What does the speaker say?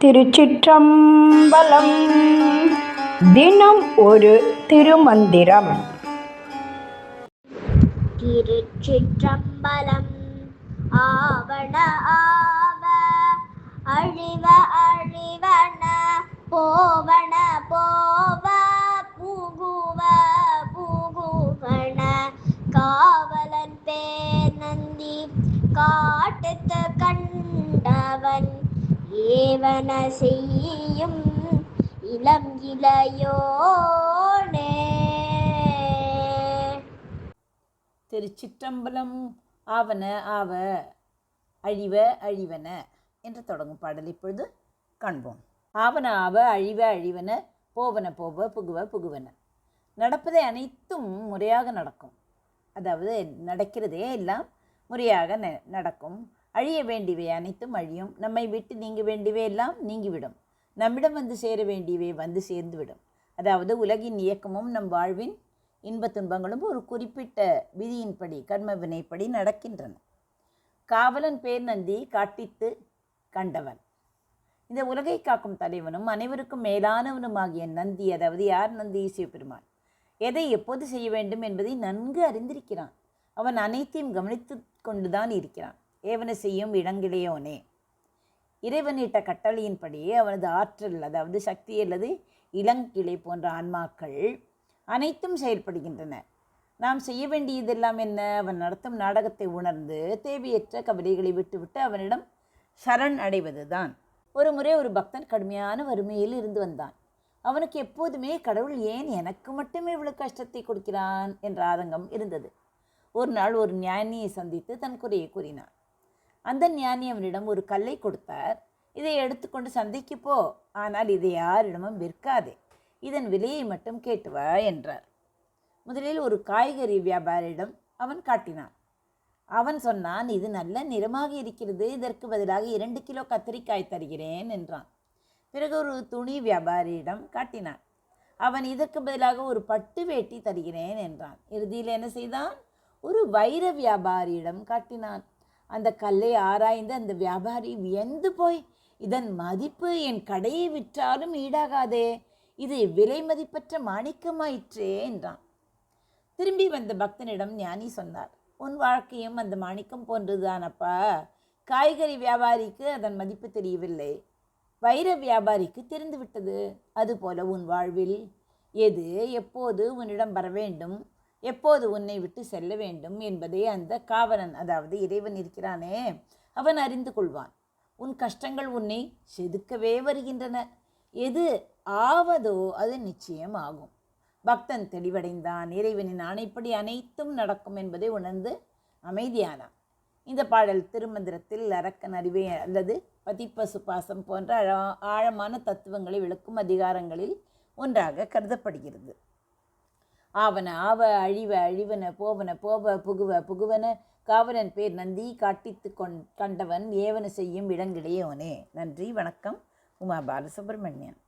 திருச்சிற்றம்பலம். தினம் ஒரு திருமந்திரம். திருச்சிற்றம்பலம். ஆவண ஆவ அழிவ அழிவன போவன போவ புகுவ புகுவன காவலன் பேர் நந்தி காட்டத்து கண்டவன் ஏவன செய்யும் இளம் இளையோனே. திருச்சிற்றம்பலம். ஆவன ஆவ அழிவ அழிவன என்று தொடங்கும் பாடல் இப்பொழுது காண்போம். ஆவன ஆவ அழிவ அழிவன போவன போவ புகுவ புகுவன. நடப்பதை அனைத்தும் முறையாக நடக்கும். அதாவது நடக்கிறதே எல்லாம் முறையாக நடக்கும். அழிய வேண்டியவை அனைத்தும் அழியும். நம்மை விட்டு நீங்க வேண்டியவை எல்லாம் நீங்கிவிடும். நம்மிடம் வந்து சேர வேண்டியவை வந்து சேர்ந்துவிடும். அதாவது உலகின் இயக்கமும் நம் வாழ்வின் இன்பத் துன்பங்களும் ஒரு குறிப்பிட்ட விதியின்படி கர்ம வினைப்படி நடக்கின்றன. காவலன் பேர் நந்தி காட்டித்து கண்டவன். இந்த உலகை காக்கும் தலைவனும் அனைவருக்கும் மேலானவனுமாகிய நந்தி, அதாவது யார் நந்தி? சிவபெருமான். எதை எப்போது செய்ய வேண்டும் என்பதை நன்கு அறிந்திருக்கிறான். அவன் அனைத்தையும் கவனித்து கொண்டுதான் இருக்கிறான். ஏவன செய்யும் இடங்கிடையோனே. இறைவனிட்ட கட்டளையின்படியே அவனது ஆற்றல், அதாவது சக்தி அல்லது இளங்கிளை போன்ற ஆன்மாக்கள் அனைத்தும் செயல்படுகின்றன. நாம் செய்ய வேண்டியதெல்லாம் என்ன? அவன் நடத்தும் நாடகத்தை உணர்ந்து தேவையற்ற கவலைகளை விட்டுவிட்டு அவனிடம் சரண் அடைவதுதான். ஒரு முறை ஒரு பக்தன் கடுமையான வறுமையில் இருந்து வந்தான். அவனுக்கு எப்போதுமே கடவுள் ஏன் எனக்கு மட்டுமே இவ்வளவு கஷ்டத்தை கொடுக்கிறான் என்ற ஆதங்கம் இருந்தது. ஒரு நாள் ஒரு ஞானியை சந்தித்து தன் குறையை கூறினான். அந்த ஞானி அவனிடம் ஒரு கல்லை கொடுத்தார். இதை எடுத்துக்கொண்டு சந்தைக்கு போ, ஆனால் இதை யாரிடமும் விற்காதே, இதன் விலையை மட்டும் கேட்டு வா என்றார். முதலில் ஒரு காய்கறி வியாபாரியிடம் அவன் காட்டினான். அவன் சொன்னான், இது நல்ல நிறமாக இருக்கிறது, இதற்கு பதிலாக 2 கிலோ கத்திரிக்காய் தருகிறேன் என்றான். பிறகு ஒரு துணி வியாபாரியிடம் காட்டினான். அவன் இதற்கு பதிலாக ஒரு பட்டு வேட்டி தருகிறேன் என்றான். இறுதியில் என்ன செய்தான்? ஒரு வைர வியாபாரியிடம் காட்டினான். அந்த கல்லை ஆராய்ந்து அந்த வியாபாரி வியந்து போய், இதன் மதிப்பு என் கடையை விற்றாலும் ஈடாகாதே, இது விலை மதிப்பற்ற மாணிக்கமாயிற்றே என்றான். திரும்பி வந்த பக்தனிடம் ஞானி சொன்னார், உன் வாழ்க்கையும் அந்த மாணிக்கம் போன்றதுதானப்பா. காய்கறி வியாபாரிக்கு அதன் மதிப்பு தெரியவில்லை, வைர வியாபாரிக்கு தெரிந்துவிட்டது. அதுபோல உன் வாழ்வில் எது எப்போது உன்னிடம் வர வேண்டும், எப்போது உன்னை விட்டு செல்ல வேண்டும் என்பதை அந்த காவலன், அதாவது இறைவன் இருக்கிறானே, அவன் அறிந்து கொள்வான். உன் கஷ்டங்கள் உன்னை செதுக்கவே வருகின்றன. எது ஆவதோ அது நிச்சயம் ஆகும். பக்தன் தெளிவடைந்தான். இறைவனின் ஆணைப்படி அனைத்தும் நடக்கும் என்பதை உணர்ந்து அமைதியானான். இந்த பாடல் திருமந்திரத்தில் அரக்கன் அறிவை அல்லது பதிப்பசு பாசம் போன்ற ஆழமான தத்துவங்களை விளக்கும் அதிகாரங்களில் ஒன்றாக கருதப்படுகிறது. ஆவன ஆவ அழிவ அழிவன போவன போவ புகுவ புகுவன காவலன் பேர் நந்தி காட்டித்து கண்டவன் ஏவன செய்யும் இடங்கிடையோனே. நன்றி, வணக்கம். உமா பாலசுப்ரமணியன்.